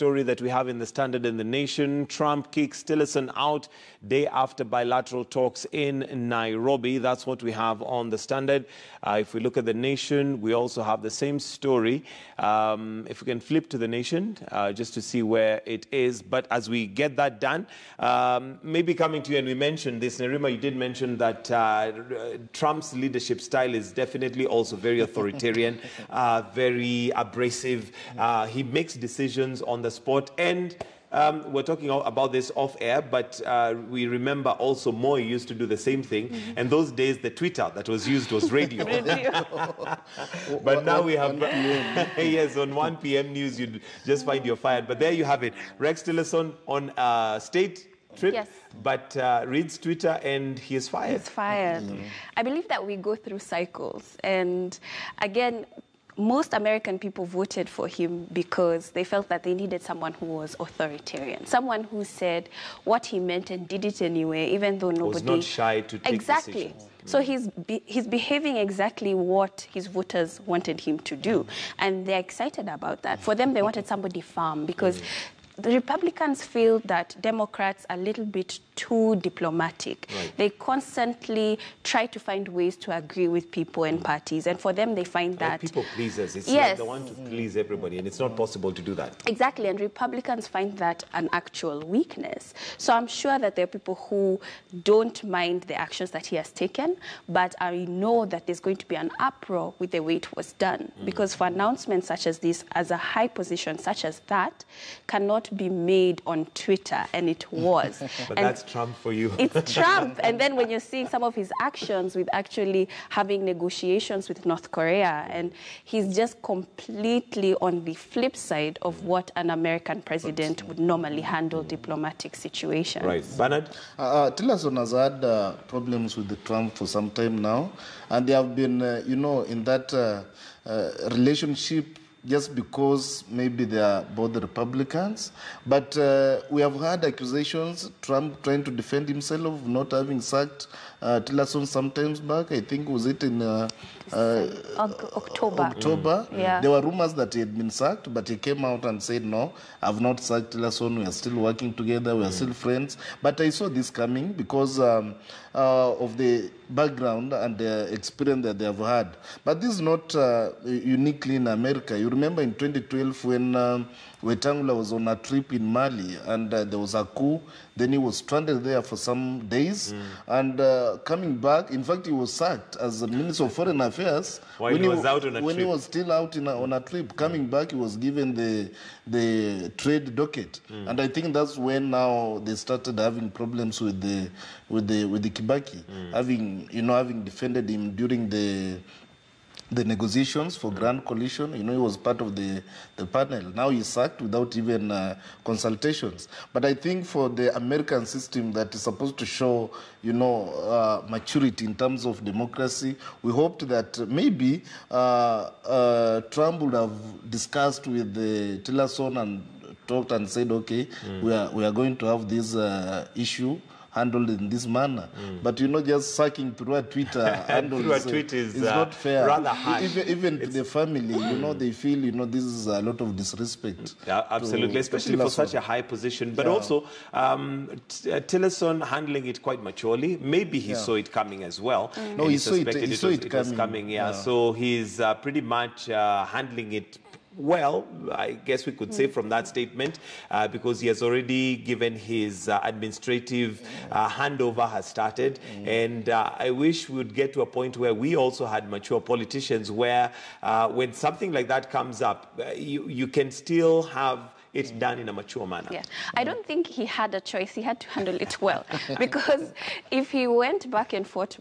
story that we have in the Standard and the Nation. Trump kicks Tillerson out day after bilateral talks in Nairobi. That's what we have on the Standard. If we look at the Nation, we also have the same story. If we can flip to the Nation, just to see where it is. But as we get that done, maybe coming to you, and we mentioned this, Nerima, you did mention that Trump's leadership style is definitely also very authoritarian, very abrasive. He makes decisions on the spot, and we're talking about this off air, but we remember also Moy used to do the same thing, and those days the Twitter that was used was radio. But now we have, yes, on 1 p.m. news, you'd just find you're fired. But there you have it. Rex Tillerson on state trip, yes, but reads Twitter and he is fired. He's fired. I believe that we go through cycles, and again, most American people voted for him because they felt that they needed someone who was authoritarian, someone who said what he meant and did it anyway, even though nobody was not shy to take decisions. So he's behaving exactly what his voters wanted him to do, and they're excited about that. For them, they wanted somebody firm because the Republicans feel that Democrats are a little bit too diplomatic. Right. They constantly try to find ways to agree with people and parties, and for them they find that people pleasers. It's yes, like they want to please everybody, and it's not possible to do that. Exactly, and Republicans find that an actual weakness. So I'm sure that there are people who don't mind the actions that he has taken, but I know that there's going to be an uproar with the way it was done, because for announcements such as this, as a high position such as that, cannot be made on Twitter, and it was. But that's Trump for you. It's Trump. And then when you're seeing some of his actions with actually having negotiations with North Korea, and he's just completely on the flip side of what an American president would normally handle diplomatic situations. Right. Bernard? Tillerson has had problems with the Trump for some time now, and they have been, you know, in that relationship just because maybe they are both the Republicans. But we have had accusations, Trump trying to defend himself of not having sacked Tillerson sometimes back. I think, was it in October? Yeah. There were rumors that he had been sacked, but he came out and said, no, I've not sacked Tillerson. We are still working together. We are still friends. But I saw this coming because of the background and the experience that they have had. But this is not uniquely in America. You remember in 2012 when Wetangula was on a trip in Mali, and there was a coup. Then he was stranded there for some days, and coming back, in fact, he was sacked as the Minister of Foreign Affairs when he was out on a trip. He was still out on a trip. Coming back, he was given the trade docket, and I think that's when now they started having problems with the Kibaki, having defended him during the negotiations for Grand Coalition. You know, he was part of the panel. Now he's sacked without even consultations. But I think for the American system that is supposed to show, you know, maturity in terms of democracy, we hoped that maybe Trump would have discussed with Tillerson and talked and said, okay, we are going to have this issue handled in this manner. But, you know, just sucking through a Twitter handle is not fair. Rather harsh. Even to the family, you know, they feel, you know, this is a lot of disrespect. Yeah, absolutely, especially for such a high position. But also, Tillerson handling it quite maturely. Maybe he saw it coming as well. No, he saw it coming. Yeah. So he's pretty much handling it well, I guess we could say from that statement, because he has already given his administrative handover has started. And I wish we would get to a point where we also had mature politicians where when something like that comes up, you can still have it done in a mature manner. Yeah, I don't think he had a choice. He had to handle it well, because if he went back and forth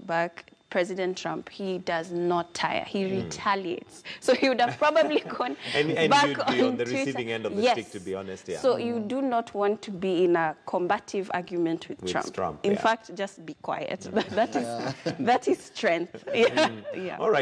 President Trump, he does not tire. He retaliates. So he would have probably gone and back you'd be on the Twitter. receiving end of the stick, to be honest. Yeah. So you do not want to be in a combative argument with Trump. In fact, just be quiet. That is strength. Yeah. All right.